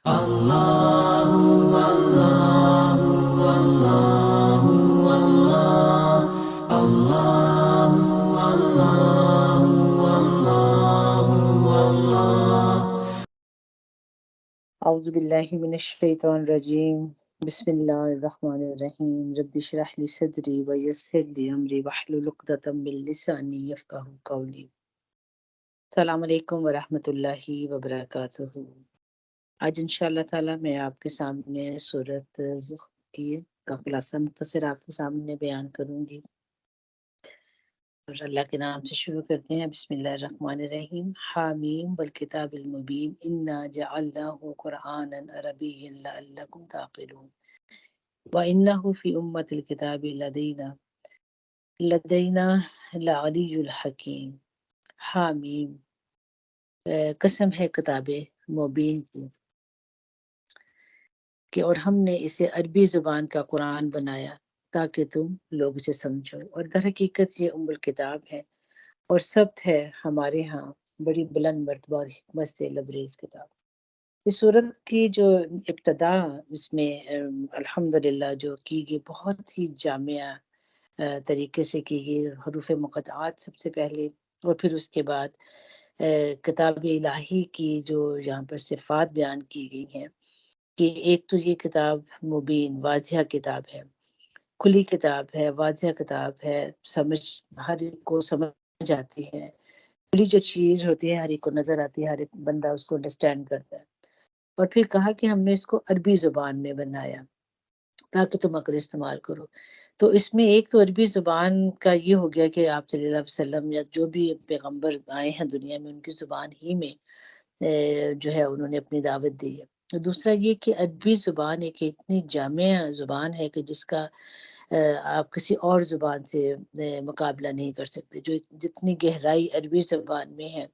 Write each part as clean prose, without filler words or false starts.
اللہ اللہ اللہ اللہ اللہ اللہ اللہ۔ اعوذ باللہ من الشیطان الرجیم، بسم اللہ الرحمن الرحیم، رب اشرح لی صدری ویسر لی امری واحلل عقدۃ من لسانی یفقہوا قولی۔ السلام علیکم ورحمۃ اللہ وبرکاتہ۔ آج انشاءاللہ تعالیٰ میں آپ کے سامنے سورۃ زخرف کی کا خلاصہ مختصر آپ کے سامنے بیان کروں گی، اور اللہ کے نام سے شروع کرتے ہیں۔ بسم اللہ الرحمن الرحیم۔ حامیم والکتاب المبین انا جعلناہ قرآنا عربیا لعلکم تعقلون وانہ فی امۃ الکتاب لدینا لعلی الحکیم۔ حامیم، قسم ہے کتاب مبین کی کہ اور ہم نے اسے عربی زبان کا قرآن بنایا تاکہ تم لوگ اسے سمجھو، اور در حقیقت یہ ام الکتاب ہے اور ثبت ہے ہمارے ہاں بڑی بلند مرتبہ اور حکمت سے لبریز کتاب۔ اس صورت کی جو ابتدا اس میں الحمدللہ جو کی گئی بہت ہی جامع طریقے سے کی گئی، حروف مقطعات سب سے پہلے، اور پھر اس کے بعد کتاب الہی کی جو یہاں پر صفات بیان کی گئی ہیں کہ ایک تو یہ کتاب مبین واضح کتاب ہے، کھلی کتاب ہے، واضح کتاب ہے، سمجھ ہر ایک کو سمجھ آتی ہے، کھلی جو چیز ہوتی ہے ہر ایک کو نظر آتی ہے، ہر ایک بندہ اس کو انڈرسٹینڈ کرتا ہے۔ اور پھر کہا کہ ہم نے اس کو عربی زبان میں بنایا تاکہ تم عقل استعمال کرو۔ تو اس میں ایک تو عربی زبان کا یہ ہو گیا کہ آپ صلی اللہ علیہ وسلم یا جو بھی پیغمبر آئے ہیں دنیا میں ان کی زبان ہی میں جو ہے انہوں نے اپنی دعوت دی ہے۔ دوسرا یہ کہ عربی زبان ایک اتنی جامع زبان ہے کہ جس کا آپ کسی اور زبان سے مقابلہ نہیں کر سکتے، جو جتنی گہرائی عربی زبان میں ہے،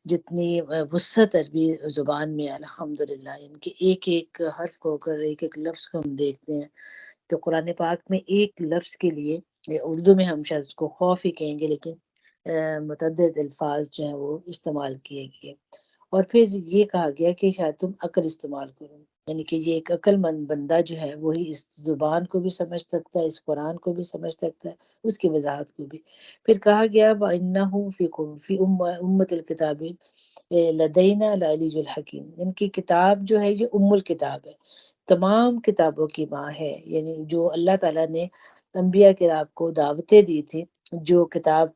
جتنی وسعت عربی زبان میں الحمدللہ، ان کے ایک ایک حرف کو اگر ایک ایک لفظ کو ہم دیکھتے ہیں تو قرآن پاک میں ایک لفظ کے لیے اردو میں ہم شاید اس کو خوف ہی کہیں گے، لیکن متعدد الفاظ جو ہیں وہ استعمال کیے گئے، اور پھر یہ کہا گیا کہ شاید تم عقل استعمال کرو، یعنی کہ یہ ایک عقل مند بندہ جو ہے وہی اس زبان کو بھی سمجھ سکتا ہے، اس قرآن کو بھی سمجھ سکتا ہے، اس کی وضاحت کو بھی۔ پھر کہا گیا وَإِنَّهُ فِي أُمَّةِ الْكِتَابِ لَدَيْنَا لَعَلِيٌّ الْحَكِيمٌ، ان کی کتاب جو ہے یہ ام الکتاب ہے، تمام کتابوں کی ماں ہے، یعنی جو اللہ تعالیٰ نے انبیاء کرام کو دعوتیں دی تھی، جو کتاب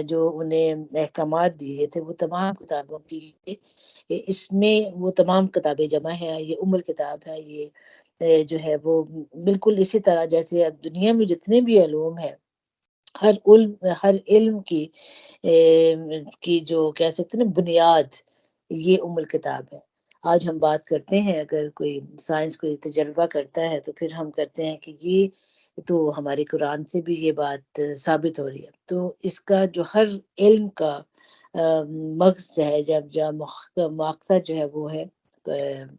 جو انہیں احکامات دیے تھے وہ تمام کتابوں کی اس میں وہ تمام کتابیں جمع ہیں، یہ ام الکتاب ہے، یہ جو ہے وہ بالکل اسی طرح جیسے اب دنیا میں جتنے بھی علوم ہیں، ہر علم کی جو کہہ سکتے ہیں نا بنیاد، یہ ام الکتاب ہے۔ آج ہم بات کرتے ہیں، اگر کوئی سائنس کوئی تجربہ کرتا ہے تو پھر ہم کرتے ہیں کہ یہ تو ہمارے قرآن سے بھی یہ بات ثابت ہو رہی ہے، تو اس کا جو ہر علم کا مغز جو ہے جب مقصد جو ہے وہ ہے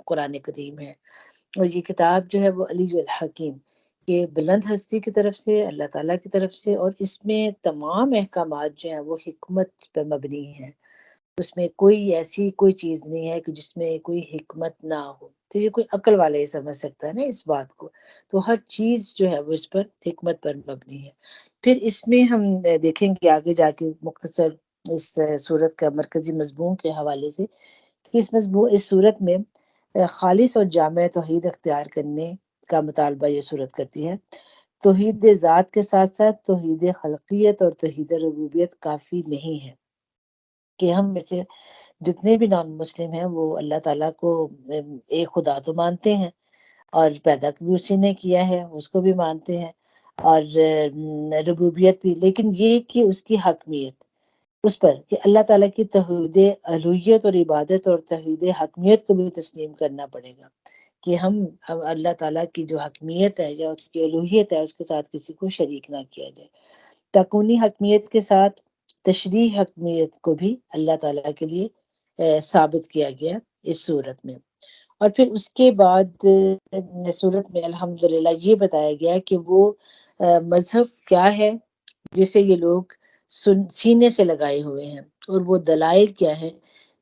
قرآن کریم ہے، اور یہ کتاب جو ہے وہ علی الحکیم کہ بلند ہستی کی طرف سے، اللہ تعالیٰ کی طرف سے، اور اس میں تمام احکامات جو ہیں وہ حکمت پر مبنی ہیں، اس میں کوئی ایسی کوئی چیز نہیں ہے کہ جس میں کوئی حکمت نہ ہو، تو یہ کوئی عقل والا ہی سمجھ سکتا ہے نا اس بات کو، تو ہر چیز جو ہے وہ اس پر حکمت پر مبنی ہے۔ پھر اس میں ہم دیکھیں گے آگے جا کے مختصر اس صورت کا مرکزی مضمون کے حوالے سے کہ اس صورت میں خالص اور جامع توحید اختیار کرنے کا مطالبہ یہ صورت کرتی ہے۔ توحید ذات کے ساتھ ساتھ توحید خلقیت اور توحید ربوبیت کافی نہیں ہے کہ ہم میں سے جتنے بھی نان مسلم ہیں وہ اللہ تعالیٰ کو ایک خدا تو مانتے ہیں، اور پیدا بھی اسی نے کیا ہے اس کو بھی مانتے ہیں، اور ربوبیت بھی، لیکن یہ کہ اس کی حکمیت اس پر کہ اللہ تعالیٰ کی توحید الوہیت اور عبادت اور توحید حکمیت کو بھی تسلیم کرنا پڑے گا، کہ ہم اللہ تعالیٰ کی جو حکمیت ہے یا اس کی الوہیت ہے اس کے ساتھ کسی کو شریک نہ کیا جائے۔ تکونی حکمیت کے ساتھ تشریح حکمیت کو بھی اللہ تعالیٰ کے لیے ثابت کیا گیا اس صورت میں۔ اور پھر اس کے بعد صورت میں الحمدللہ یہ بتایا گیا کہ وہ مذہب کیا ہے جسے یہ لوگ سینے سے لگائے ہوئے ہیں، اور وہ دلائل کیا ہیں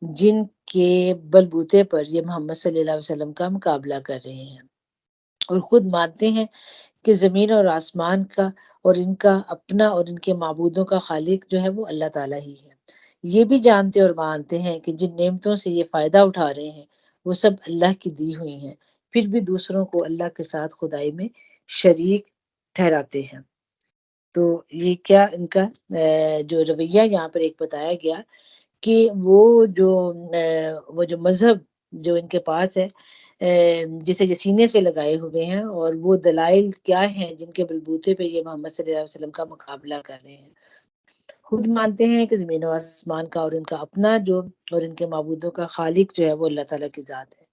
جن کے بلبوتے پر یہ محمد صلی اللہ علیہ وسلم کا مقابلہ کر رہے ہیں اور خود مانتے ہیں کہ زمین اور آسمان کا اور ان کا اپنا اور ان کے معبودوں کا خالق جو ہے وہ اللہ تعالیٰ ہی ہے۔ یہ بھی جانتے اور مانتے ہیں کہ جن نعمتوں سے یہ فائدہ اٹھا رہے ہیں وہ سب اللہ کی دی ہوئی ہیں، پھر بھی دوسروں کو اللہ کے ساتھ خدائی میں شریک ٹھہراتے ہیں۔ تو یہ کیا ان کا جو رویہ یہاں پر ایک بتایا گیا کہ وہ جو مذہب جو ان کے پاس ہے جسے یہ سینے سے لگائے ہوئے ہیں، اور وہ دلائل کیا ہیں جن کے بلبوتے پہ یہ محمد صلی اللہ علیہ وسلم کا مقابلہ کر رہے ہیں۔ خود مانتے ہیں کہ زمین و آسمان کا اور ان کا اپنا جو اور ان کے معبودوں کا خالق جو ہے وہ اللہ تعالیٰ کی ذات ہے،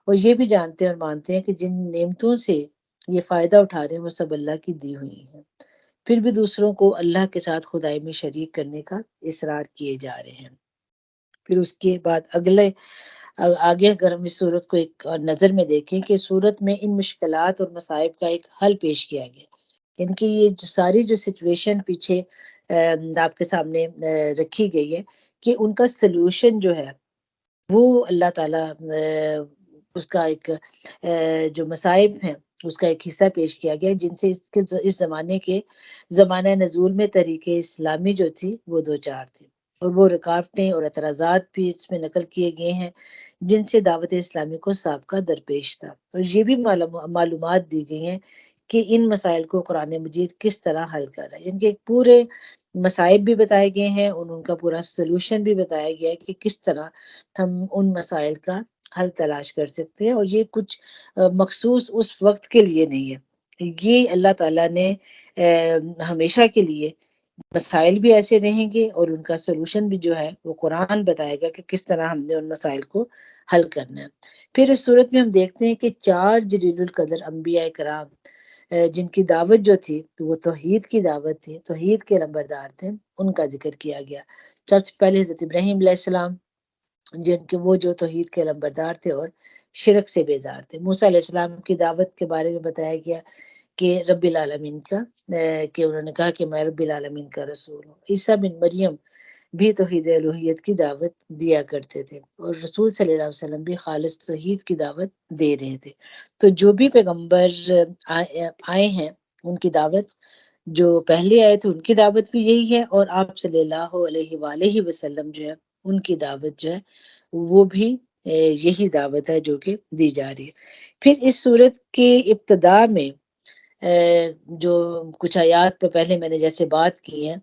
اور یہ بھی جانتے اور مانتے ہیں کہ جن نعمتوں سے یہ فائدہ اٹھا رہے ہیں وہ سب اللہ کی دی ہوئی ہیں، پھر بھی دوسروں کو اللہ کے ساتھ خدائی میں شریک کرنے کا اصرار کیے جا رہے ہیں۔ پھر اس کے بعد آگے اگر ہم اس صورت کو ایک اور نظر میں دیکھیں کہ صورت میں ان مشکلات اور مصائب کا ایک حل پیش کیا گیا، یعنی کہ یہ ساری جو سچویشن پیچھے آپ کے سامنے رکھی گئی ہے کہ ان کا سلوشن جو ہے وہ اللہ تعالیٰ اس کا ایک جو مصائب ہیں اس کا ایک حصہ پیش کیا گیا جن سے اس زمانے کے زمانہ نزول میں طریقے اسلامی جو تھی وہ دو چار تھے، اور وہ رکاوٹیں اور اعتراضات بھی اس میں نقل کیے گئے ہیں جن سے دعوت اسلامی کو سابقہ درپیش تھا، اور یہ بھی معلومات دی گئی ہیں کہ ان مسائل کو قرآن مجید کس طرح حل کر رہا ہے، یعنی کہ ایک پورے مصائب بھی بتائے گئے ہیں اور ان کا پورا سلوشن بھی بتایا گیا ہے کہ کس طرح ہم ان مسائل کا حل تلاش کر سکتے ہیں، اور یہ کچھ مخصوص اس وقت کے لیے نہیں ہے، یہ اللہ تعالیٰ نے ہمیشہ کے لیے مسائل بھی ایسے رہیں گے اور ان کا سلوشن بھی جو ہے وہ قرآن بتائے گا کہ کس طرح ہم نے ان مسائل کو حل کرنا ہے۔ پھر اس صورت میں ہم دیکھتے ہیں کہ 4 جلیل القدر انبیاء کرام جن کی دعوت جو تھی تو وہ توحید کی دعوت تھی، توحید کے نمبردار تھے، ان کا ذکر کیا گیا۔ سب سے پہلے حضرت ابراہیم علیہ السلام جن کے وہ جو توحید کے علمبردار تھے اور شرک سے بیزار تھے۔ موسیٰ علیہ السلام کی دعوت کے بارے میں بتایا گیا کہ رب العالمین کا کہ انہوں نے کہا کہ میں رب العالمین کا رسول ہوں۔ عیسیٰ بن مریم بھی توحید الوہیت کی دعوت دیا کرتے تھے، اور رسول صلی اللہ علیہ وسلم بھی خالص توحید کی دعوت دے رہے تھے۔ تو جو بھی پیغمبر آئے ہیں ان کی دعوت، جو پہلے آئے تھے ان کی دعوت بھی یہی ہے، اور آپ صلی اللہ علیہ وآلہ وسلم جو ہے ان کی دعوت جو ہے وہ بھی یہی دعوت ہے جو کہ دی جا رہی ہے۔ پھر اس صورت کے ابتدا میں جو کچھ آیات پہ پہلے میں نے جیسے بات کی ہے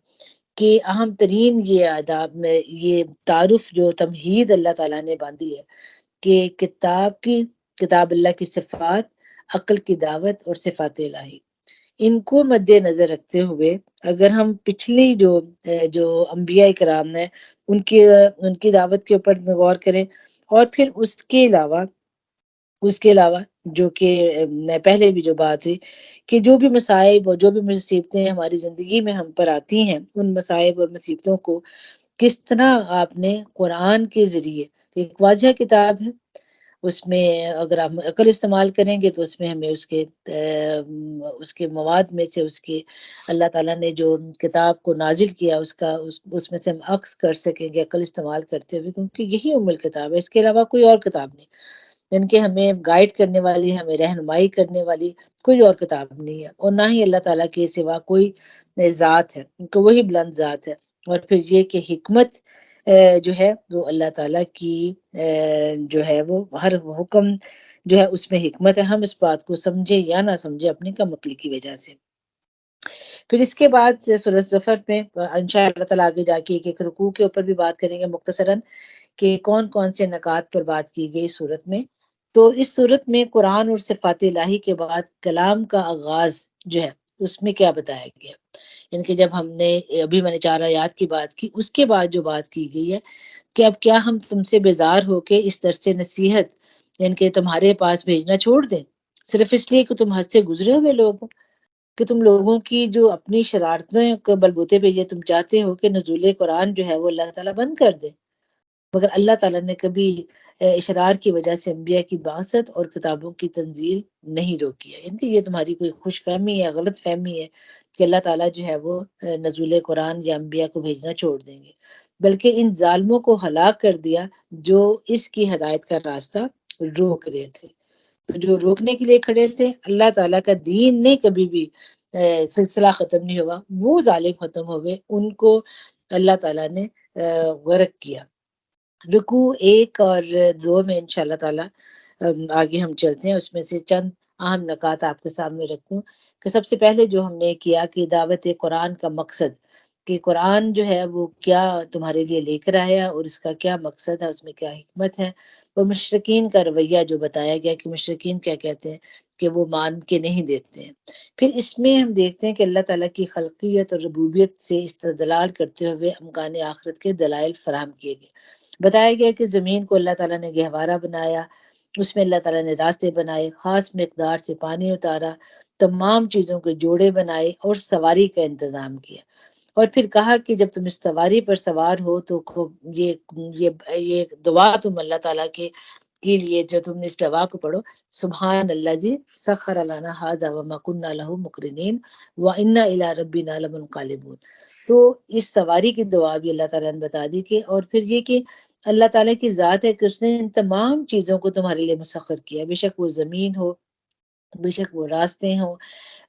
کہ اہم ترین یہ آداب میں یہ تعارف جو تمہید اللہ تعالیٰ نے باندھی ہے کہ کتاب اللہ کی صفات، عقل کی دعوت اور صفات الہی، ان کو مد نظر رکھتے ہوئے اگر ہم پچھلی جو انبیاء کرام ہیں ان کی دعوت کے اوپر غور کریں، اور پھر اس کے علاوہ جو کہ پہلے بھی جو بات ہوئی کہ جو بھی مصائب اور جو بھی مصیبتیں ہماری زندگی میں ہم پر آتی ہیں ان مصائب اور مصیبتوں کو کس طرح آپ نے قرآن کے ذریعے، ایک واضح کتاب ہے، اس میں اگر ہم عقل استعمال کریں گے تو اس میں ہمیں اس کے مواد میں سے اس کے اللہ تعالیٰ نے جو کتاب کو نازل کیا اس میں سے ہم عکس کر سکیں گے عقل استعمال کرتے ہوئے، کیونکہ یہی ام الکتاب ہے، اس کے علاوہ کوئی اور کتاب نہیں، جن کے ہمیں گائیڈ کرنے والی، ہمیں رہنمائی کرنے والی کوئی اور کتاب نہیں ہے، اور نہ ہی اللہ تعالیٰ کے سوا کوئی ذات ہے، کیونکہ وہی بلند ذات ہے۔ اور پھر یہ کہ حکمت جو ہے وہ اللہ تعالیٰ کی جو ہے وہ ہر حکم جو ہے اس میں حکمت ہے، ہم اس بات کو سمجھے یا نہ سمجھے اپنی کم عقلی کی وجہ سے۔ پھر اس کے بعد سورۃ زفر میں انشاء اللہ تعالیٰ آگے جا کے ایک رکوع کے اوپر بھی بات کریں گے مختصراً کہ کون کون سے نکات پر بات کی گئی صورت میں۔ تو اس صورت میں قرآن اور صفات الہی کے بعد کلام کا آغاز جو ہے اس میں کیا بتایا گیا، یعنی کہ جب ہم نے ابھی میں نے 4 آیات کی بات کی، اس کے بعد جو بات کی گئی ہے کہ اب کیا ہم تم سے بیزار ہو کے اس درس نصیحت یعنی کہ تمہارے پاس بھیجنا چھوڑ دیں، صرف اس لیے کہ تم حد سے گزرے ہوئے لوگ ہو، کہ تم لوگوں کی جو اپنی شرارتیں کے بلبوتے پہ یہ تم چاہتے ہو کہ نزول قرآن جو ہے وہ اللہ تعالیٰ بند کر دے، مگر اللہ تعالیٰ نے کبھی اشرار کی وجہ سے انبیاء کی بعثت اور کتابوں کی تنزیل نہیں روکی ہے، یعنی کہ یہ تمہاری کوئی خوش فہمی ہے، غلط فہمی ہے کہ اللہ تعالیٰ جو ہے وہ نزول قرآن یا انبیاء کو بھیجنا چھوڑ دیں گے، بلکہ ان ظالموں کو ہلاک کر دیا جو اس کی ہدایت کا راستہ روک رہے تھے۔ تو جو روکنے کے لیے کھڑے تھے، اللہ تعالیٰ کا دین نہیں کبھی بھی سلسلہ ختم نہیں ہوا، وہ ظالم ختم ہوئے، ان کو اللہ تعالیٰ نے غرق کیا۔ رکوع 1 اور 2 میں انشاءاللہ تعالیٰ آگے ہم چلتے ہیں، اس میں سے چند اہم نکات آپ کے سامنے رکھوں کہ سب سے پہلے جو ہم نے کیا کہ دعوت قرآن کا مقصد، کہ قرآن جو ہے وہ کیا تمہارے لیے لے کر آیا اور اس کا کیا مقصد ہے، اس میں کیا حکمت ہے، اور مشرکین کا رویہ جو بتایا گیا کہ مشرکین کیا کہتے ہیں کہ وہ مان کے نہیں دیتے ہیں۔ پھر اس میں ہم دیکھتے ہیں کہ اللہ تعالیٰ کی خلقیت اور ربوبیت سے استدلال کرتے ہوئے امکان آخرت کے دلائل فراہم کیے گئے۔ بتایا گیا کہ زمین کو اللہ تعالیٰ نے گہوارہ بنایا، اس میں اللہ تعالیٰ نے راستے بنائے، خاص مقدار سے پانی اتارا، تمام چیزوں کے جوڑے بنائے اور سواری کا انتظام کیا، اور پھر کہا کہ جب تم اس سواری پر سوار ہو تو یہ یہ یہ دعا تم اللہ تعالیٰ کے لیے جو تم نے اس دعا کو پڑھو، سبحان اللہ جی سخر لنا ھذا وما كنا له مقرنین وانا الى ربنا لمنقلبون۔ تو اس سواری کی دعا بھی اللہ تعالیٰ نے بتا دی کہ، اور پھر یہ کہ اللہ تعالیٰ کی ذات ہے کہ اس نے ان تمام چیزوں کو تمہارے لیے مسخر کیا، بے شک وہ زمین ہو، بے شک وہ راستے ہوں،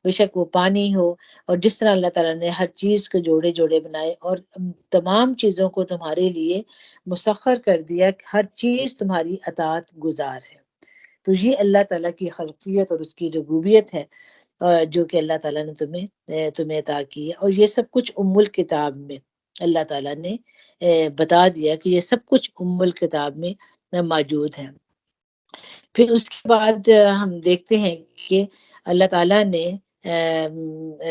بے شک وہ پانی ہو، اور جس طرح اللہ تعالیٰ نے ہر چیز کو جوڑے جوڑے بنائے اور تمام چیزوں کو تمہارے لیے مسخر کر دیا، ہر چیز تمہاری اطاعت گزار ہے۔ تو یہ اللہ تعالیٰ کی خلقیت اور اس کی ربوبیت ہے جو کہ اللہ تعالیٰ نے تمہیں عطا کی ہے، اور یہ سب کچھ الکتاب میں اللہ تعالیٰ نے بتا دیا کہ یہ سب کچھ الکتاب میں موجود ہے۔ پھر اس کے بعد ہم دیکھتے ہیں کہ اللہ تعالیٰ نے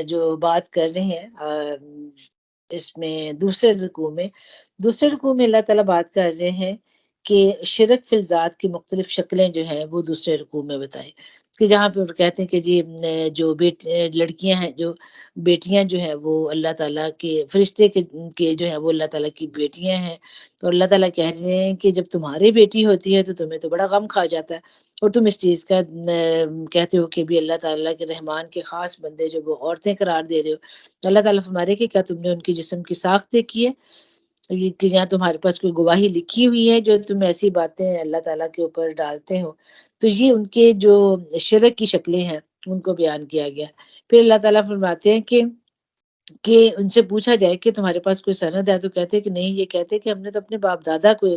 جو بات کر رہے ہیں اس میں دوسرے رکوع میں اللہ تعالیٰ بات کر رہے ہیں کہ شرک فی الذات کی مختلف شکلیں جو ہیں وہ دوسرے رکوع میں بتائیں، کہ جہاں پہ وہ کہتے ہیں کہ جی جو لڑکیاں ہیں، جو بیٹیاں جو ہیں وہ اللہ تعالیٰ کے فرشتے کے جو ہے وہ اللہ تعالیٰ کی بیٹیاں ہیں، تو اللہ تعالیٰ کہہ رہے ہیں کہ جب تمہاری بیٹی ہوتی ہے تو تمہیں تو بڑا غم کھا جاتا ہے، اور تم اس چیز کا کہتے ہو کہ بھی اللہ تعالیٰ کے رحمان کے خاص بندے جو وہ عورتیں قرار دے رہے ہو، تو اللہ تعالیٰ فرمارے کہ کیا تم نے ان کی جسم کی ساخت دیکھی ہے، کہ جہاں تمہارے پاس کوئی گواہی لکھی ہوئی ہے جو تم ایسی باتیں اللہ تعالیٰ کے اوپر ڈالتے ہو۔ تو یہ ان کے جو شرک کی شکلیں ہیں ان کو بیان کیا گیا۔ پھر اللہ تعالیٰ فرماتے ہیں کہ ان سے پوچھا جائے کہ تمہارے پاس کوئی سند ہے، تو کہتے کہ نہیں، یہ کہتے کہ ہم نے تو اپنے باپ دادا کو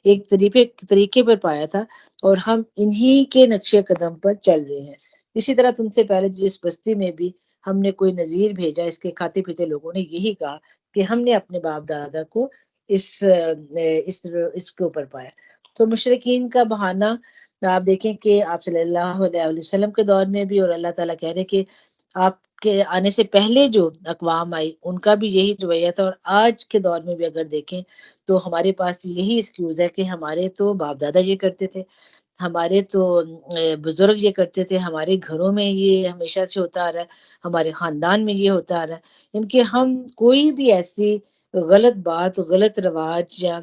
ایک طریقے پر پایا تھا اور ہم انہی کے نقش قدم پر چل رہے ہیں۔ اسی طرح تم سے پہلے جس بستی میں بھی ہم نے کوئی نذیر بھیجا، اس کے کھاتے پیتے لوگوں نے یہی کہا کہ ہم نے اپنے باپ دادا کو اس کے اوپر پایا۔ تو مشرکین کا بہانہ آپ دیکھیں کہ آپ صلی اللہ علیہ وسلم کے دور میں بھی، اور اللہ تعالیٰ کہہ رہے کہ آپ کے آنے سے پہلے جو اقوام آئی ان کا بھی یہی رویہ تھا، اور آج کے دور میں بھی اگر دیکھیں تو ہمارے پاس یہی ایکسکیوز ہے کہ ہمارے تو باپ دادا یہ کرتے تھے، ہمارے تو بزرگ یہ کرتے تھے، ہمارے گھروں میں یہ ہمیشہ سے ہوتا آ رہا ہے، ہمارے خاندان میں یہ ہوتا آ رہا ہے، ان کے ہم کوئی بھی ایسی غلط بات، غلط رواج یا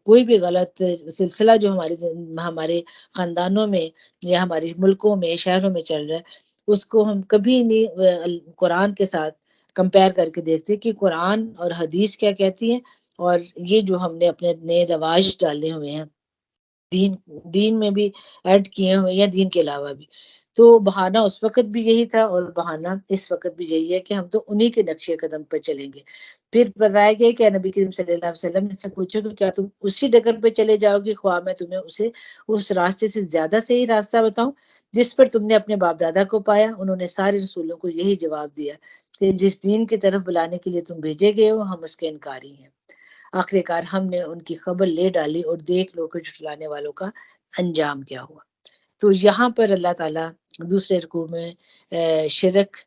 کوئی بھی غلط سلسلہ جو ہمارے خاندانوں میں یا ہمارے ملکوں میں، شہروں میں چل رہا ہے، اس کو ہم کبھی نہیں قرآن کے ساتھ کمپیئر کر کے دیکھتے کہ قرآن اور حدیث کیا کہتی ہے، اور یہ جو ہم نے اپنے نئے رواج ڈالے ہوئے ہیں دین میں بھی ایڈ کیے ہوئے یا دین کے علاوہ بھی۔ تو بہانہ اس وقت بھی یہی تھا اور بہانہ اس وقت بھی یہی ہے کہ ہم تو انہی کے نقش قدم پر چلیں گے۔ پھر بتایا گیا کہ نبی کریم صلی اللہ علیہ وسلم سے پوچھو کہ کیا تم اسی ڈگر پہ چلے جاؤ گے، خواہ میں تمہیں اس راستے سے زیادہ صحیح راستہ بتاؤں جس پر تم نے اپنے باپ دادا کو پایا۔ انہوں نے سارے رسولوں کو یہی جواب دیا کہ جس دین کی طرف بلانے کے لیے تم بھیجے گئے ہو ہم اس کے انکاری ہیں۔ آخر کار ہم نے ان کی خبر لے ڈالی اور دیکھ لو کہ جھٹلانے والوں کا انجام کیا ہوا۔ تو یہاں پر اللہ تعالیٰ دوسرے رکوع میں شرک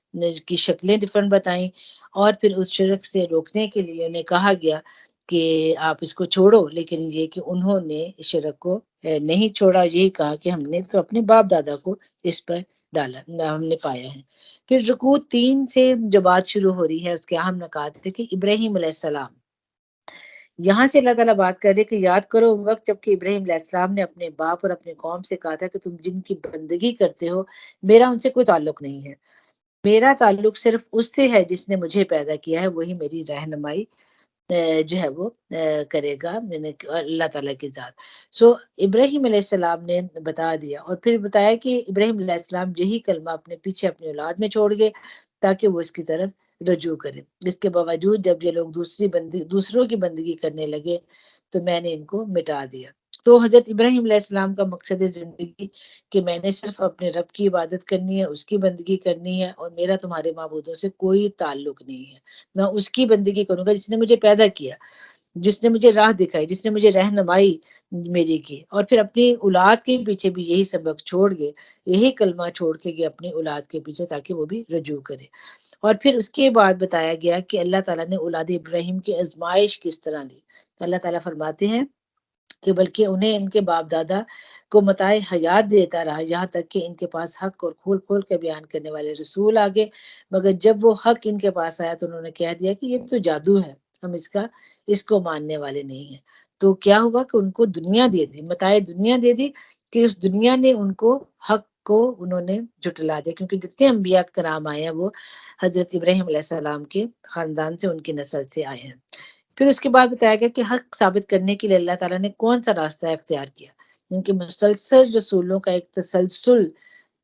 کی شکلیں ڈفرنٹ بتائیں، اور پھر اس شرک سے روکنے کے لیے انہیں کہا گیا کہ آپ اس کو چھوڑو، لیکن یہ کہ انہوں نے شرک کو نہیں چھوڑا، یہی کہا کہ ہم نے تو اپنے باپ دادا کو اس پر ڈالا، ہم نے پایا ہے۔ پھر رکوع 3 سے جو بات شروع ہو رہی ہے اس کے اہم نکات ہے کہ ابراہیم علیہ السلام، یہاں سے اللہ تعالیٰ بات کر رہے کہ یاد کرو وقت جب کہ ابراہیم علیہ السلام نے اپنے باپ اور اپنے قوم سے کہا تھا کہ تم جن کی بندگی کرتے ہو میرا ان سے کوئی تعلق نہیں ہے، میرا تعلق صرف اس سے ہے جس نے مجھے پیدا کیا ہے، وہی میری رہنمائی جو ہے وہ کرے گا یعنی اللہ تعالیٰ کی ذات. سو ابراہیم علیہ السلام نے بتا دیا اور پھر بتایا کہ ابراہیم علیہ السلام یہی کلمہ اپنے پیچھے اپنی اولاد میں چھوڑ گئے تاکہ وہ اس کی طرف رجوع کرے. اس کے باوجود جب یہ لوگ دوسروں کی بندگی کرنے لگے تو میں نے ان کو مٹا دیا. تو حضرت ابراہیم علیہ السلام کا مقصد زندگی کہ میں نے صرف اپنے رب کی عبادت کرنی ہے، اس کی بندگی کرنی ہے، اور میرا تمہارے معبودوں سے کوئی تعلق نہیں ہے. میں اس کی بندگی کروں گا جس نے مجھے پیدا کیا، جس نے مجھے راہ دکھائی، جس نے مجھے رہنمائی میری کی. اور پھر اپنی اولاد کے پیچھے بھی یہی سبق چھوڑ گئے، یہی کلمہ چھوڑ کے گئے اپنی اولاد کے پیچھے تاکہ وہ بھی رجوع کرے. اور پھر اس کے بعد بتایا گیا کہ اللہ تعالیٰ نے اولاد ابراہیم کی آزمائش کس طرح لی. اللہ تعالیٰ فرماتے ہیں کہ بلکہ انہیں ان کے باپ دادا کو متاع حیات دیتا رہا یہاں تک کہ ان کے پاس حق اور کھول کھول کے بیان کرنے والے رسول آگے، مگر جب وہ حق ان کے پاس آیا تو انہوں نے کہہ دیا کہ یہ تو جادو ہے، ہم اس کو ماننے والے نہیں ہیں. تو کیا ہوا کہ ان کو دنیا دے دی، متاع دنیا دے دی کہ اس دنیا نے ان کو حق کو انہوں نے جھٹلا دیا، کیونکہ جتنے انبیاء کرام آئے ہیں وہ حضرت ابراہیم علیہ السلام کے خاندان سے، ان کی نسل سے آئے ہیں. پھر اس کے بعد بتایا گیا کہ حق ثابت کرنے کے لیے اللہ تعالیٰ نے کون سا راستہ اختیار کیا. ان کے مسلسل رسولوں کا ایک تسلسل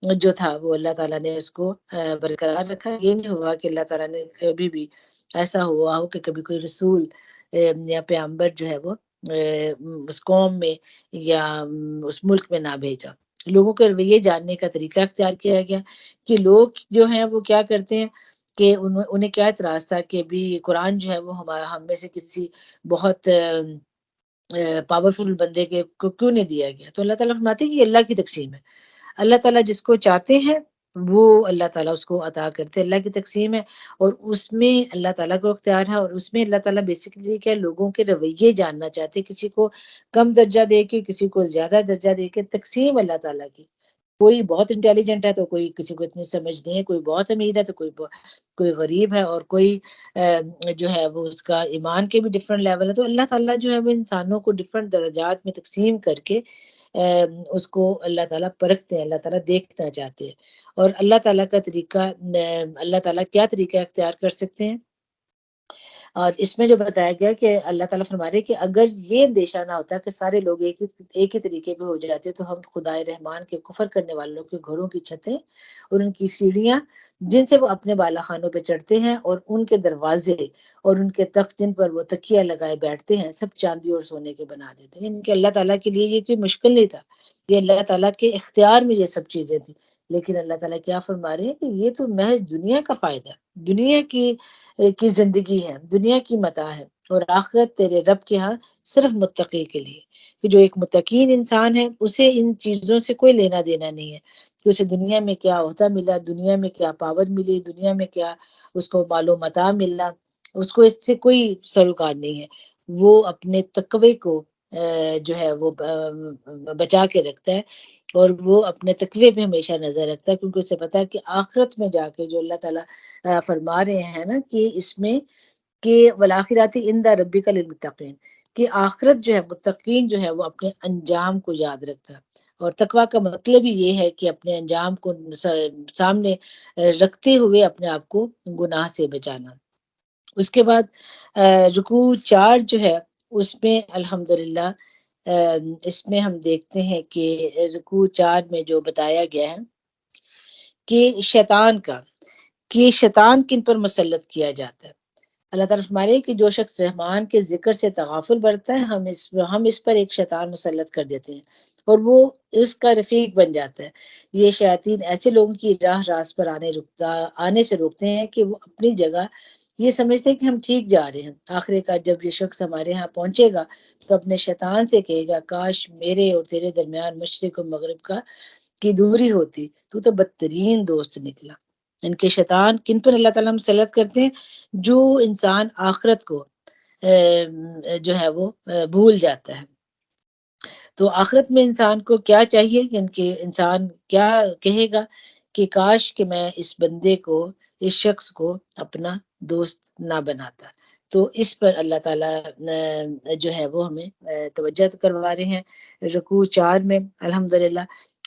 جو تھا وہ اللہ تعالیٰ نے اس کو برقرار رکھا. یہ نہیں ہوا کہ اللہ تعالیٰ نے کبھی بھی ایسا ہوا ہو کہ کبھی کوئی رسول یا پیغمبر جو ہے وہ اس قوم میں یا اس ملک میں نہ بھیجا. لوگوں کے رویے جاننے کا طریقہ اختیار کیا گیا کہ لوگ جو ہیں وہ کیا کرتے ہیں کہ انہیں کیا اعتراض تھا کہ بھی قرآن جو ہے وہ ہم میں سے کسی بہت پاورفل بندے کو کیوں نہیں دیا گیا. تو اللہ تعالیٰ فرماتے ہیں کہ یہ اللہ کی تقسیم ہے. اللہ تعالیٰ جس کو چاہتے ہیں وہ اللہ تعالیٰ اس کو عطا کرتے ہیں، اللہ کی تقسیم ہے. اور اس میں اللہ تعالیٰ کو اختیار ہے، اور اس میں اللہ تعالیٰ بیسیکلی کیا لوگوں کے رویے جاننا چاہتے ہیں، کسی کو کم درجہ دے کے کسی کو زیادہ درجہ دے کے. تقسیم اللہ تعالیٰ کی، کوئی بہت انٹیلیجنٹ ہے تو کوئی کسی کو اتنی سمجھ نہیں ہے، کوئی بہت امیر ہے تو کوئی غریب ہے، اور کوئی جو ہے وہ اس کا ایمان کے بھی ڈفرنٹ لیول ہے. تو اللہ تعالیٰ جو ہے وہ انسانوں کو ڈفرنٹ درجات میں تقسیم کر کے اس کو اللہ تعالیٰ پرکھتے ہیں، اللہ تعالیٰ دیکھنا چاہتے ہیں. اور اللہ تعالیٰ کا طریقہ اللہ تعالیٰ کیا طریقہ اختیار کر سکتے ہیں. اور اس میں جو بتایا گیا کہ اللہ تعالیٰ فرما رہے کہ اگر یہ اندیشہ نہ ہوتا کہ سارے لوگ ایک ہی طریقے پہ ہو جاتے تو ہم خدائے رحمان کے کفر کرنے والوں کے گھروں کی چھتیں اور ان کی سیڑھیاں جن سے وہ اپنے بالا خانوں پہ چڑھتے ہیں اور ان کے دروازے اور ان کے تخت جن پر وہ تکیہ لگائے بیٹھتے ہیں سب چاندی اور سونے کے بنا دیتے ہیں. یعنی کہ اللہ تعالیٰ کے لیے یہ کوئی مشکل نہیں تھا، یہ اللہ تعالیٰ کے اختیار میں یہ سب چیزیں تھیں. لیکن اللہ تعالیٰ کیا فرما رہے ہیں کہ یہ تو محض دنیا کا فائدہ ہے، دنیا کی زندگی ہے، دنیا کی متاع ہے، اور آخرت تیرے رب کے ہاں صرف متقی کے لیے. کہ جو ایک متقین انسان ہے اسے ان چیزوں سے کوئی لینا دینا نہیں ہے کہ اسے دنیا میں کیا ہوتا ملا، دنیا میں کیا پاور ملی، دنیا میں کیا اس کو مال و متاع ملا، اس کو اس سے کوئی سروکار نہیں ہے. وہ اپنے تقوی کو جو ہے وہ بچا کے رکھتا ہے، اور وہ اپنے تقوی پہ ہمیشہ نظر رکھتا ہے، کیونکہ اسے پتا ہے کہ آخرت میں جا کے جو اللہ تعالیٰ فرما رہے ہیں نا کہ اس میں کہ والآخراتی عند ربک للمتقین، کہ آخرت جو ہے متقین جو ہے وہ اپنے انجام کو یاد رکھتا ہے. اور تقویٰ کا مطلب ہی یہ ہے کہ اپنے انجام کو سامنے رکھتے ہوئے اپنے آپ کو گناہ سے بچانا. اس کے بعد رکوع 4 جو ہے اس میں الحمدللہ اس میں ہم دیکھتے ہیں کہ رکوع 4 میں جو بتایا گیا ہے کہ شیطان کن پر مسلط کیا جاتا ہے. اللہ تعالیٰ فرما رہے ہیں کہ جو شخص رحمان کے ذکر سے تغافل برتا ہے ہم اس پر ایک شیطان مسلط کر دیتے ہیں اور وہ اس کا رفیق بن جاتا ہے. یہ شیاطین ایسے لوگوں کی راست پر آنے سے روکتے ہیں کہ وہ اپنی جگہ یہ سمجھتے ہیں کہ ہم ٹھیک جا رہے ہیں. آخر کار جب یہ شخص ہمارے ہاں پہنچے گا تو اپنے شیطان سے کہے گا کاش میرے اور تیرے درمیان مشرق و مغرب کی دوری ہوتی، تو بدترین دوست نکلا. ان کے شیطان کن پر اللہ تعالیٰ مسلط کرتے ہیں؟ جو انسان آخرت کو جو ہے وہ بھول جاتا ہے. تو آخرت میں انسان کو کیا چاہیے، یعنی کہ انسان کیا کہے گا کہ کاش کہ میں اس بندے کو، اس شخص کو اپنا دوست نہ بناتا. تو اس پر اللہ تعالیٰ جو ہے وہ ہمیں توجہ کروا رہے ہیں رکوع 4 میں الحمدللہ.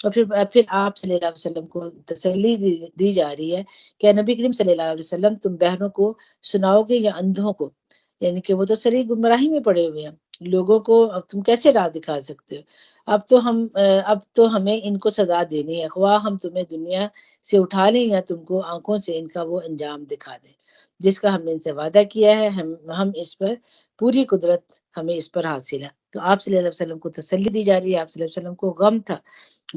اور پھر آپ صلی اللہ علیہ وسلم کو تسلی دی جا رہی ہے کہ نبی کریم صلی اللہ علیہ وسلم تم بہنوں کو سناؤ گے یا اندھوں کو یعنی کہ وہ تو سری گمراہی میں پڑے ہوئے ہیں، لوگوں کو اب تم کیسے راہ دکھا سکتے ہو؟ اب تو ہمیں ان کو سزا دینی ہے، خواہ ہم تمہیں دنیا سے اٹھا لیں یا تم کو آنکھوں سے ان کا وہ انجام دکھا دیں جس کا ہم نے ان سے وعدہ کیا ہے، ہم اس پر پوری قدرت ہمیں اس پر حاصل ہے۔ تو آپ صلی اللہ علیہ وسلم کو تسلی دی جا رہی ہے، آپ صلی اللہ علیہ وسلم کو غم تھا،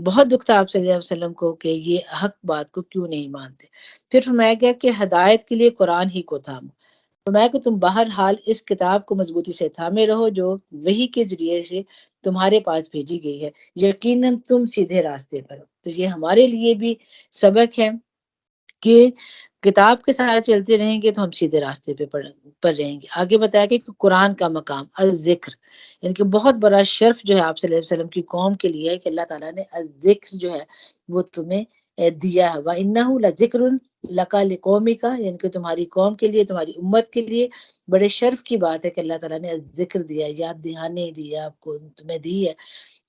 بہت دکھ تھا آپ صلی اللہ علیہ وسلم کو کہ یہ حق بات کو کیوں نہیں مانتے۔ پھر فرمایا گیا کہ ہدایت کے لیے قرآن ہی کو تھامو، فرمایا کہ تم بہرحال اس کتاب کو مضبوطی سے تھامے رہو جو وحی کے ذریعے سے تمہارے پاس بھیجی گئی ہے، یقیناً تم سیدھے راستے پر ہو۔ تو یہ ہمارے لیے بھی سبق ہے کہ کتاب کے ساتھ چلتے رہیں گے تو ہم سیدھے راستے پر رہیں گے۔ آگے بتایا کہ قرآن کا مقام الذکر، یعنی کہ بہت بڑا شرف جو ہے آپ صلی اللہ علیہ وسلم کی قوم کے لیے ہے کہ اللہ تعالیٰ نے الذکر جو ہے وہ تمہیں دیا ہے۔ وَإِنَّهُ لَذِكْرٌ لَكَ لِقَوْمِكَ، یعنی کہ تمہاری قوم کے لیے، تمہاری امت کے لیے بڑے شرف کی بات ہے کہ اللہ تعالیٰ نے ذکر دیا، یاد دہانی دیا آپ کو، تمہیں دی ہے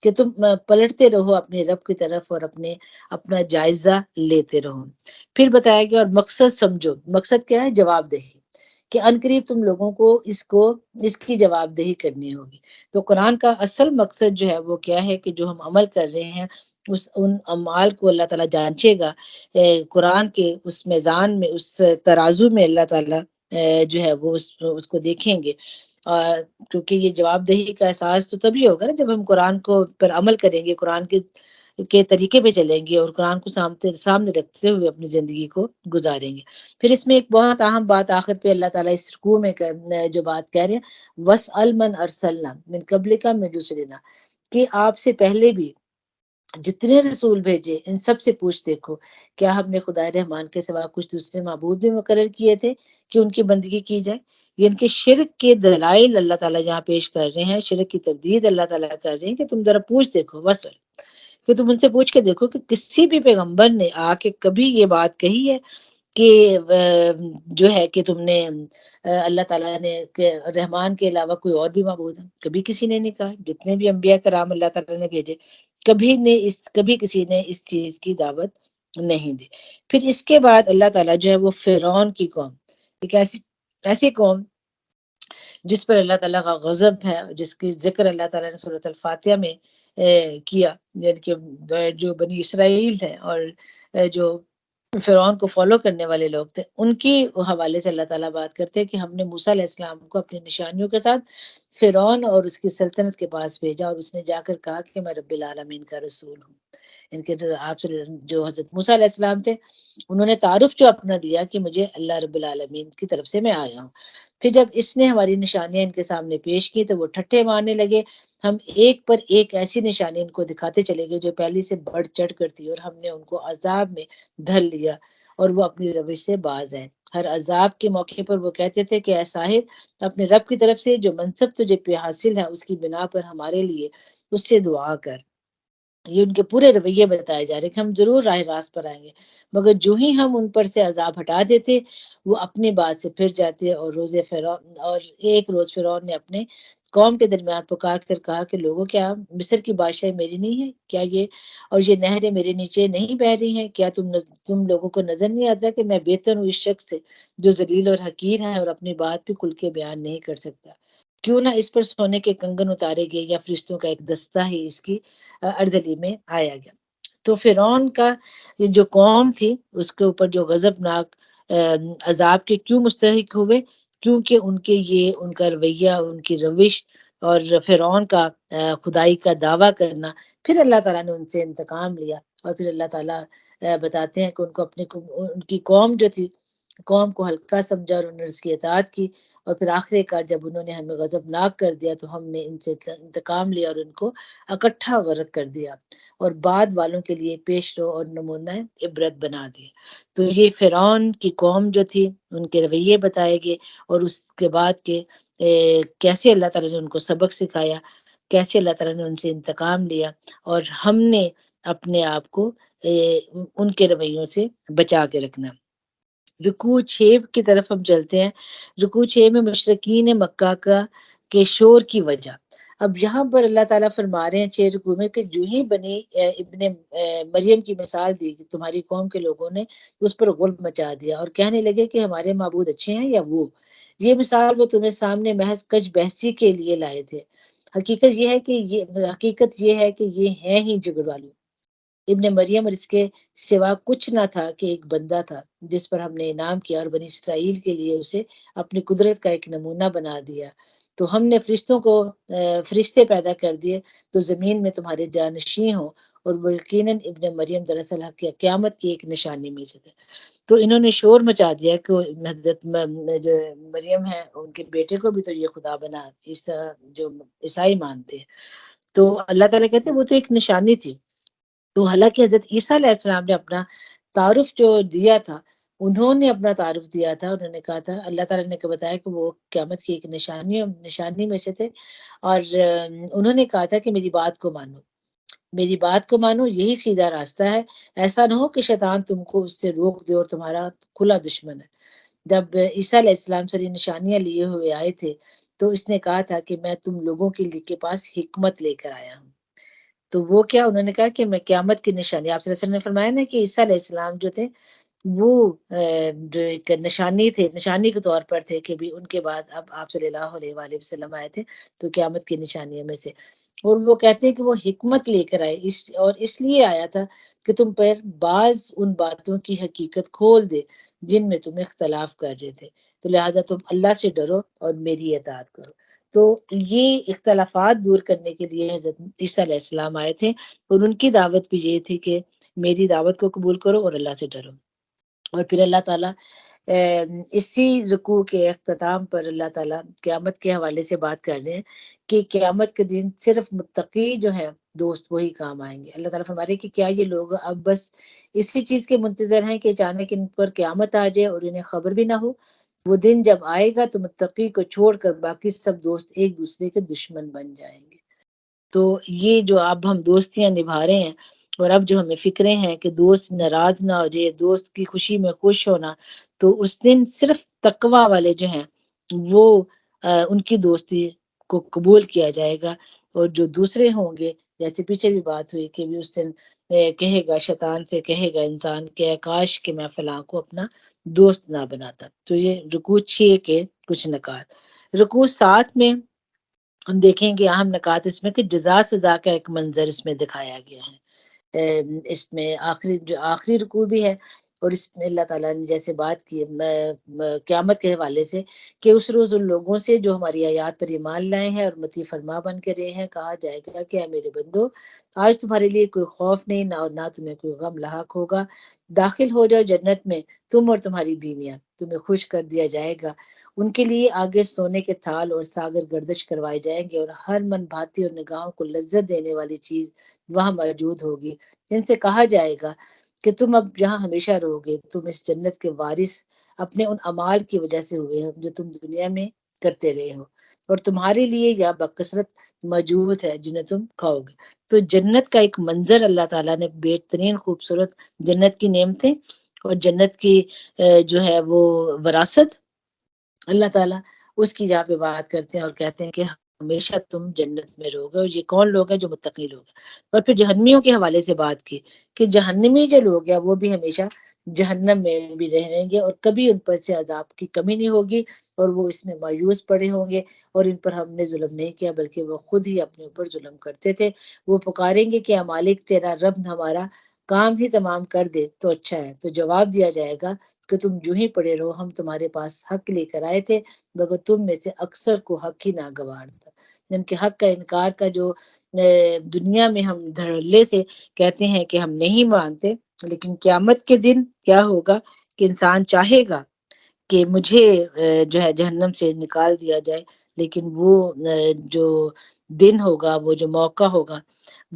کہ تم پلٹتے رہو اپنے رب کی طرف اور اپنا جائزہ لیتے رہو۔ پھر بتایا گیا اور مقصد سمجھو، مقصد کیا ہے؟ جواب دہی، کہ عنقریب تم لوگوں کو اس کی جواب دہی کرنی ہوگی۔ تو قرآن کا اصل مقصد جو ہے وہ کیا ہے کہ جو ہم عمل کر رہے ہیں ان اعمال کو اللہ تعالیٰ جانچے گا، قرآن کے اس میزان میں، اس ترازو میں اللہ تعالیٰ جو ہے وہ اس کو دیکھیں گے، کیونکہ یہ جواب دہی کا احساس تو تبھی ہوگا نا جب ہم قرآن کو پر عمل کریں گے، قرآن کے طریقے پہ چلیں گے اور قرآن کو سامنے رکھتے ہوئے اپنی زندگی کو گزاریں گے۔ پھر اس میں ایک بہت اہم بات آخر پہ اللہ تعالیٰ اس رکوع میں جو بات کہہ رہے ہیں، وَاسْأَلْ مَنْ أَرْسَلْنَا مِنْ قَبْلِكَ مِنْ رُسُلِنَا، کہ آپ سے پہلے بھی جتنے رسول بھیجے ان سب سے پوچھ دیکھو، کیا ہم نے خدا رحمان کے سوا کچھ دوسرے معبود بھی مقرر کیے تھے کہ ان کی بندگی کی جائے؟ یہ ان کے شرک کے دلائل اللہ تعالیٰ یہاں پیش کر رہے ہیں، شرک کی تردید اللہ تعالیٰ کر رہے ہیں کہ تم ذرا پوچھ دیکھو، وصل، کہ تم ان سے پوچھ کے دیکھو کہ کسی بھی پیغمبر نے آ کے کبھی یہ بات کہی ہے کہ جو ہے کہ تم نے اللہ تعالیٰ نے کہ رحمان کے علاوہ کوئی اور بھی معبود ہے؟ کبھی کسی نے نہیں کہا۔ جتنے بھی انبیاء کرام اللہ تعالیٰ نے بھیجے، کبھی کسی نے اس چیز کی دعوت نہیں دی۔ پھر اس کے بعد اللہ تعالیٰ جو ہے وہ فرعون کی قوم، ایک ایسی قوم جس پر اللہ تعالیٰ کا غضب ہے، جس کی ذکر اللہ تعالیٰ نے سورۃ الفاتحہ میں کیا، یعنی کہ جو بنی اسرائیل ہیں اور جو فرعون کو فالو کرنے والے لوگ تھے، ان کی حوالے سے اللہ تعالیٰ بات کرتے ہیں کہ ہم نے موسیٰ علیہ السلام کو اپنی نشانیوں کے ساتھ فرعون اور اس کی سلطنت کے پاس بھیجا، اور اس نے جا کر کہا کہ میں رب العالمین کا رسول ہوں۔ ان کے آپ سے جو حضرت موسیٰ علیہ السلام تھے، انہوں نے تعارف جو اپنا دیا کہ مجھے اللہ رب العالمین کی طرف سے میں آیا ہوں۔ پھر جب اس نے ہماری نشانیاں ان کے سامنے پیش کی تو وہ ٹھٹھے مارنے لگے۔ ہم ایک پر ایک ایسی نشانی ان کو دکھاتے چلے گئے جو پہلی سے بڑھ چڑھ کر تھی، اور ہم نے ان کو عذاب میں دھر لیا اور وہ اپنی روش سے باز آئے۔ ہر عذاب کے موقع پر وہ کہتے تھے کہ اے ساحر، اپنے رب کی طرف سے جو منصب تجھے پہ حاصل ہے اس کی بنا پر ہمارے لیے اس سے دعا کر۔ یہ ان کے پورے رویے بتائے جا رہے کہ ہم ضرور راہ راست پر آئیں گے، مگر جو ہی ہم ان پر سے عذاب ہٹا دیتے وہ اپنی بات سے پھر جاتے۔ اور ایک روز فرعون نے اپنے قوم کے درمیان پکار کر کہا کہ لوگوں، کیا مصر کی بادشاہی میری نہیں ہے؟ کیا یہ نہریں میرے نیچے نہیں بہہ رہی ہیں؟ کیا تم لوگوں کو نظر نہیں آتا کہ میں بہتر ہوں اس شخص سے جو ذلیل اور حقیر ہے اور اپنی بات بھی کھل کے بیان نہیں کر سکتا؟ کیوں نہ اس پر سونے کے کنگن اتارے گئے یا فرشتوں کا ایک دستہ ہی اس کی اردلی میں آیا گیا۔ تو فرعون کا یہ جو قوم تھی اس کے اوپر جو غضبناک عذاب کے کیوں مستحق ہوئے؟ کیونکہ ان کا رویہ، ان کی روش اور فرعون کا خدائی کا دعویٰ کرنا۔ پھر اللہ تعالیٰ نے ان سے انتقام لیا، اور پھر اللہ تعالیٰ بتاتے ہیں کہ ان کی قوم جو تھی، قوم کو ہلکا سمجھا اور انہوں نے اس کی اطاعت کی، اور پھر آخر کار جب انہوں نے ہمیں غضبناک کر دیا تو ہم نے ان سے انتقام لیا اور ان کو اکٹھا غرق کر دیا، اور بعد والوں کے لیے پیش رو اور نمونہ عبرت بنا دیا۔ تو یہ فرعون کی قوم جو تھی، ان کے رویے بتائے گئے، اور اس کے بعد کے کیسے اللہ تعالیٰ نے ان کو سبق سکھایا، کیسے اللہ تعالیٰ نے ان سے انتقام لیا، اور ہم نے اپنے آپ کو ان کے رویوں سے بچا کے رکھنا۔ رکوع 6 کی طرف ہم چلتے ہیں۔ رکوع 6 میں مشرکین مکہ کے شور کی وجہ، اب یہاں پر اللہ تعالیٰ فرما رہے ہیں 6 رکوع میں کہ جو ہی بنی ابن مریم کی مثال دی تمہاری قوم کے لوگوں نے اس پر غلب مچا دیا اور کہنے لگے کہ ہمارے معبود اچھے ہیں یا وہ، یہ مثال وہ تمہیں سامنے محض کج بحثی کے لیے لائے تھے، حقیقت یہ ہے کہ یہ ہیں ہی جگڑوالو۔ ابن مریم اور اس کے سوا کچھ نہ تھا کہ ایک بندہ تھا جس پر ہم نے انعام کیا اور بنی اسرائیل کے لیے اسے اپنی قدرت کا ایک نمونہ بنا دیا۔ تو ہم نے فرشتوں کو فرشتے پیدا کر دیے تو زمین میں تمہارے جانشین ہوں، اور وہ یقیناً ابن مریم دراصل قیامت کی ایک نشانی میں سے تھے۔ تو انہوں نے شور مچا دیا کہ حضرت جو مریم ہے ان کے بیٹے کو بھی تو یہ خدا بنا، جو عیسائی مانتے ہیں۔ تو اللہ تعالیٰ کہتے ہیں وہ تو ایک نشانی تھی۔ تو حالانکہ حضرت عیسیٰ علیہ السلام نے اپنا تعارف جو دیا تھا، انہوں نے اپنا تعارف دیا تھا، انہوں نے کہا تھا، اللہ تعالیٰ نے بتایا کہ وہ قیامت کی ایک نشانی میں سے تھے، اور انہوں نے کہا تھا کہ میری بات کو مانو، میری بات کو مانو، یہی سیدھا راستہ ہے، ایسا نہ ہو کہ شیطان تم کو اس سے روک دے اور تمہارا کھلا دشمن ہے۔ جب عیسیٰ علیہ السلام سے نشانیاں لیے ہوئے آئے تھے تو اس نے کہا تھا کہ میں تم لوگوں کے پاس حکمت لے کر آیا ہوں۔ تو وہ کیا، انہوں نے کہا کہ میں قیامت کی نشانی، آپ صلی اللہ علیہ وسلم نے فرمایا نا کہ عیسیٰ علیہ السلام جو تھے وہ جو ایک نشانی تھے، نشانی کے طور پر تھے کہ بھی ان کے بعد اب آپ صلی اللہ علیہ وآلہ وسلم آئے تھے تو قیامت کی نشانیوں میں سے، اور وہ کہتے ہیں کہ وہ حکمت لے کر آئے، اور اس لیے آیا تھا کہ تم پر بعض ان باتوں کی حقیقت کھول دے جن میں تم اختلاف کر رہے تھے، تو لہٰذا تم اللہ سے ڈرو اور میری اطاعت کرو۔ تو یہ اختلافات دور کرنے کے لیے حضرت عیسیٰ علیہ السلام آئے تھے، اور ان کی دعوت بھی یہ تھی کہ میری دعوت کو قبول کرو اور اللہ سے ڈرو۔ اور پھر اللہ تعالیٰ اسی رکوع کے اختتام پر اللہ تعالیٰ قیامت کے حوالے سے بات کر رہے ہیں کہ قیامت کے دن صرف متقی جو ہے دوست وہی کام آئیں گے۔ اللہ تعالیٰ فرما رہے ہیں کہ کیا یہ لوگ اب بس اسی چیز کے منتظر ہیں کہ اچانک ان پر قیامت آ جائے اور انہیں خبر بھی نہ ہو؟ وہ دن جب آئے گا تو متقی کو چھوڑ کر باقی سب دوست ایک دوسرے کے دشمن بن جائیں گے۔ تو یہ جو اب ہم دوستیاں نبھا رہے ہیں، اور اب جو ہمیں فکریں ہیں کہ دوست ناراض نہ ہو جائے، دوست کی خوشی میں خوش ہونا، تو اس دن صرف تقوی والے جو ہیں وہ ان کی دوستی کو قبول کیا جائے گا، اور جو دوسرے ہوں گے، جیسے پیچھے بھی بات ہوئی کہ بھی اس دن کہے گا شیطان سے، کہے گا انسان کہ کاش کہ میں فلاں کو اپنا دوست نہ بناتا۔ تو یہ رکوع 6 کے کچھ نکات۔ رکوع 7 میں ہم دیکھیں گے اہم نکات اس میں کہ جزا سزا کا ایک منظر اس میں دکھایا گیا ہے۔ اس میں جو آخری رکوع بھی ہے، اور اس میں اللہ تعالیٰ نے جیسے بات کی قیامت کے حوالے سے کہ اس روز ان لوگوں سے جو ہماری آیات پر ایمان لائے ہیں اور مطیع فرما بن کے رہے ہیں کہا جائے گا کہ اے میرے بندو، آج تمہارے لیے کوئی خوف نہیں، نہ تمہیں کوئی غم لاحق ہوگا، داخل ہو جاؤ جنت میں، تم اور تمہاری بیویاں، تمہیں خوش کر دیا جائے گا، ان کے لیے آگے سونے کے تھال اور ساگر گردش کروائے جائیں گے، اور ہر من بھاتی اور نگاہوں کو لذت دینے والی چیز وہاں موجود ہوگی۔ ان سے کہا جائے گا کہ تم اب یہاں ہمیشہ رہو گے، تم اس جنت کے وارث اپنے ان اعمال کی وجہ سے ہوئے ہو جو تم دنیا میں کرتے رہے ہو، اور تمہارے لیے یا بکثرت موجود ہے جنہیں تم کھاؤ گے۔ تو جنت کا ایک منظر اللہ تعالیٰ نے، بہترین خوبصورت جنت کی نعمتیں اور جنت کی جو ہے وہ وراثت، اللہ تعالیٰ اس کی جہاں پہ بات کرتے ہیں اور کہتے ہیں کہ ہمیشہ تم جنت میں رہو گے، اور یہ کون لوگ ہیں؟ جو متقی لوگ ہیں۔ اور پھر جہنمیوں کے حوالے سے بات کی کہ جہنمی جو لوگ ہیں وہ بھی ہمیشہ جہنم میں بھی رہیں گے، اور کبھی ان پر سے عذاب کی کمی نہیں ہوگی، اور وہ اس میں مایوس پڑے ہوں گے، اور ان پر ہم نے ظلم نہیں کیا بلکہ وہ خود ہی اپنے اوپر ظلم کرتے تھے۔ وہ پکاریں گے کہ مالک تیرا رب ہمارا کام ہی تمام کر دے تو اچھا ہے، تو جواب دیا جائے گا کہ تم جو ہی پڑے رہو، ہم تمہارے پاس حق لے کر آئے تھے، مگر تم میں سے اکثر کو حق ہی ناگوار تھا۔ جن کے حق کا انکار کا جو دنیا میں ہم دھڑلے سے کہتے ہیں کہ ہم نہیں مانتے، لیکن قیامت کے دن کیا ہوگا کہ انسان چاہے گا کہ مجھے جو ہے جہنم سے نکال دیا جائے، لیکن وہ جو دن ہوگا، وہ جو موقع ہوگا،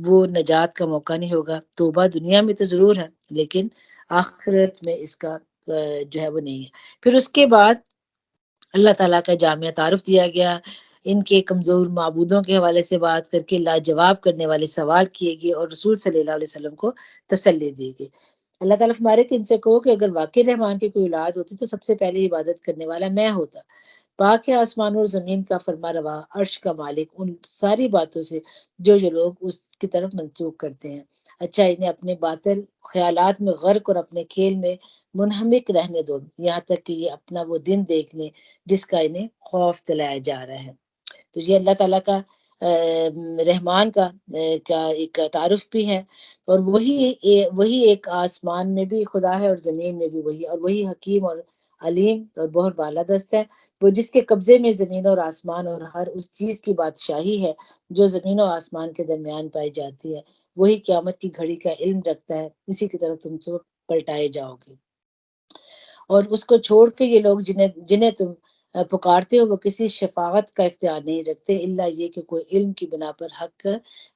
وہ نجات کا موقع نہیں ہوگا۔ توبہ دنیا میں تو ضرور ہے، لیکن آخرت میں اس کا جو ہے وہ نہیں ہے۔ پھر اس کے بعد اللہ تعالیٰ کا جامعہ تعارف دیا گیا، ان کے کمزور معبودوں کے حوالے سے بات کر کے لاجواب کرنے والے سوال کیے گئے، اور رسول صلی اللہ علیہ وسلم کو تسلی دی گئی۔ اللہ تعالیٰ فرما رہے کہ ان سے کہو کہ اگر واقعی رحمان کی کوئی اولاد ہوتی تو سب سے پہلے عبادت کرنے والا میں ہوتا، پاک ہے آسمان اور زمین کا فرما روا، عرش کا مالک ان ساری باتوں سے جو لوگ اس کی طرف منسوخ کرتے ہیں۔ اچھا انہیں اپنے باطل خیالات میں غرق اور اپنے کھیل میں منہمک رہنے دو، یہاں تک کہ یہ اپنا وہ دن دیکھ لیں جس کا انہیں خوف دلایا جا رہا ہے۔ تو یہ اللہ تعالیٰ کا رحمان کا ایک تعارف بھی ہے، اور وہی ایک آسمان میں بھی خدا ہے اور زمین میں بھی وہی، اور وہی حکیم اور علیم اور بہت بالادست ہے، وہ جس کے قبضے میں زمین اور آسمان اور ہر اس چیز کی بادشاہی ہے جو زمین و آسمان کے درمیان پائی جاتی ہے، وہی قیامت کی گھڑی کا علم رکھتا ہے، اسی کی طرف تم سب پلٹائے جاؤ گے۔ اور اس کو چھوڑ کے یہ لوگ جنہیں تم پکارتے ہو وہ کسی شفاعت کا اختیار نہیں رکھتے الا یہ کہ کوئی علم کی بنا پر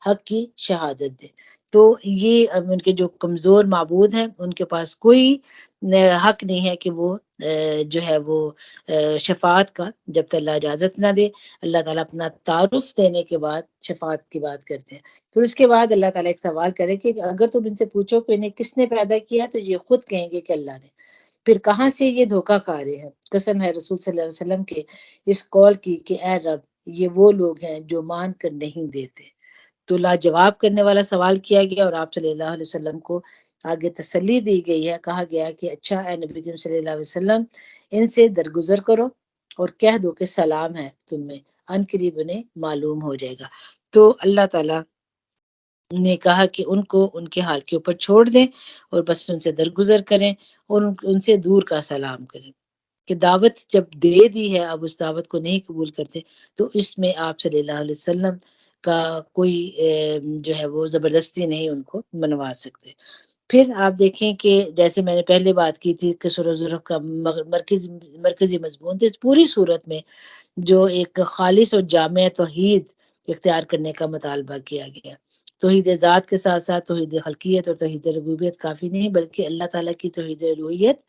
حق کی شہادت دے۔ تو یہ ان کے جو کمزور معبود ہیں ان کے پاس کوئی حق نہیں ہے کہ وہ جو ہے وہ شفاعت کا، جب تک اللہ اجازت نہ دے۔ اللہ تعالیٰ اپنا تعارف دینے کے بعد شفاعت کی بات کرتے ہیں۔ پھر اس کے بعد اللہ تعالیٰ ایک سوال کرے کہ اگر تم ان سے پوچھو کہ انہیں کس نے پیدا کیا تو یہ خود کہیں گے کہ اللہ نے۔ پھر کہاں سے یہ دھوکہ کھارے ہیں؟ قسم ہے رسول صلی اللہ علیہ وسلم کے اس قول کی کہ اے رب یہ وہ لوگ ہیں جو مان کر نہیں دیتے۔ تو لاجواب کرنے والا سوال کیا گیا اور آپ صلی اللہ علیہ وسلم کو آگے تسلی دی گئی ہے، کہا گیا کہ اچھا اے نبی کریم صلی اللہ علیہ وسلم ان سے درگزر کرو اور کہہ دو کہ سلام ہے تم میں، ان قریب انہیں معلوم ہو جائے گا۔ تو اللہ تعالیٰ نے کہا کہ ان کو ان کے حال کے اوپر چھوڑ دیں اور بس ان سے درگزر کریں اور ان سے دور کا سلام کریں کہ دعوت جب دے دی ہے اب اس دعوت کو نہیں قبول کرتے تو اس میں آپ صلی اللہ علیہ وسلم کا کوئی جو ہے وہ زبردستی نہیں ان کو منوا سکتے۔ پھر آپ دیکھیں کہ جیسے میں نے پہلے بات کی تھی کہ سورہ زخرف کا مرکزی مضمون تھا، اس پوری صورت میں جو ایک خالص اور جامع توحید اختیار کرنے کا مطالبہ کیا گیا۔ توحید ذات کے ساتھ ساتھ توحید خلقیت اور توحید ربوبیت کافی نہیں بلکہ اللہ تعالیٰ کی توحید الوہیت،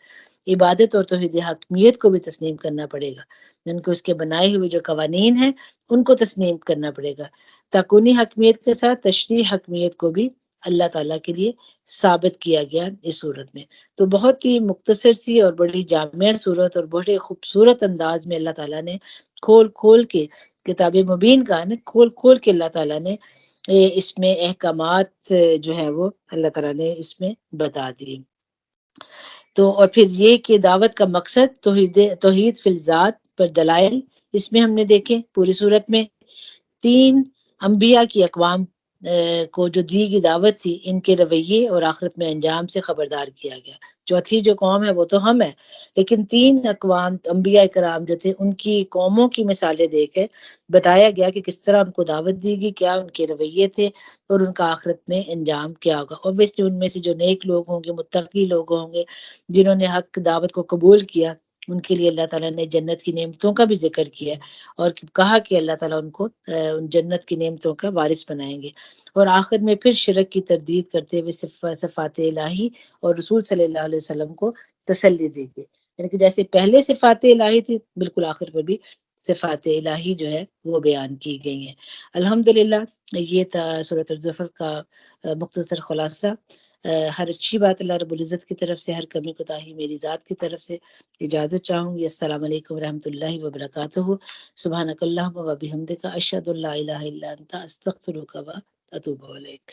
عبادت اور توحید حکمیت کو بھی تسلیم کرنا پڑے گا، جن کو اس کے بنائے ہوئے جو قوانین ہیں ان کو تسلیم کرنا پڑے گا۔ تکونی حکمیت کے ساتھ تشریح حکمیت کو بھی اللہ تعالیٰ کے لیے ثابت کیا گیا اس صورت میں۔ تو بہت ہی مختصر سی اور بڑی جامع صورت اور بڑے خوبصورت انداز میں اللہ تعالیٰ نے کھول کھول کے کتاب مبین کا ہے، کھول کھول کے اللہ تعالیٰ نے اس میں احکامات جو ہے وہ اللہ تعالیٰ نے اس میں بتا دیے۔ تو اور پھر یہ کہ دعوت کا مقصد توحید فی الذات پر دلائل اس میں ہم نے دیکھے پوری صورت میں۔ 3 انبیاء کی اقوام کو جو دی گئی دعوت تھی ان کے رویے اور آخرت میں انجام سے خبردار کیا گیا۔ چوتھی جو قوم ہے وہ تو ہم ہیں، لیکن 3 اقوام انبیاء کرام جو تھے ان کی قوموں کی مثالیں دے کے بتایا گیا کہ کس طرح ان کو دعوت دی گئی، کیا ان کے رویے تھے اور ان کا آخرت میں انجام کیا ہوگا۔ اوبیسلی ان میں سے جو نیک لوگ ہوں گے، متقی لوگ ہوں گے، جنہوں نے حق دعوت کو قبول کیا، ان کے لیے اللہ تعالیٰ نے جنت کی نعمتوں کا بھی ذکر کیا اور کہا کہ اللہ تعالیٰ ان کو جنت کی نعمتوں کا وارث بنائیں گے۔ اور آخر میں پھر شرک کی تردید کرتے ہوئے صفات الہی اور رسول صلی اللہ علیہ وسلم کو تسلی دی گئی، یعنی کہ جیسے پہلے صفات الہی تھی بالکل آخر پر بھی صفات الہی جو ہے وہ بیان کی گئی ہیں۔ الحمدللہ یہ تھا سورۃ الزفر کا مختصر خلاصہ۔ ہر اچھی بات اللہ رب العزت کی طرف سے، ہر کمی کوتاہی میری ذات کی طرف سے۔ اجازت چاہوں گی۔ السلام علیکم ورحمۃ اللہ وبرکاتہ۔ سبحانک اللہم و بحمدک، اشہد ان لا الہ الا انت، استغفرک و اتوب الیک۔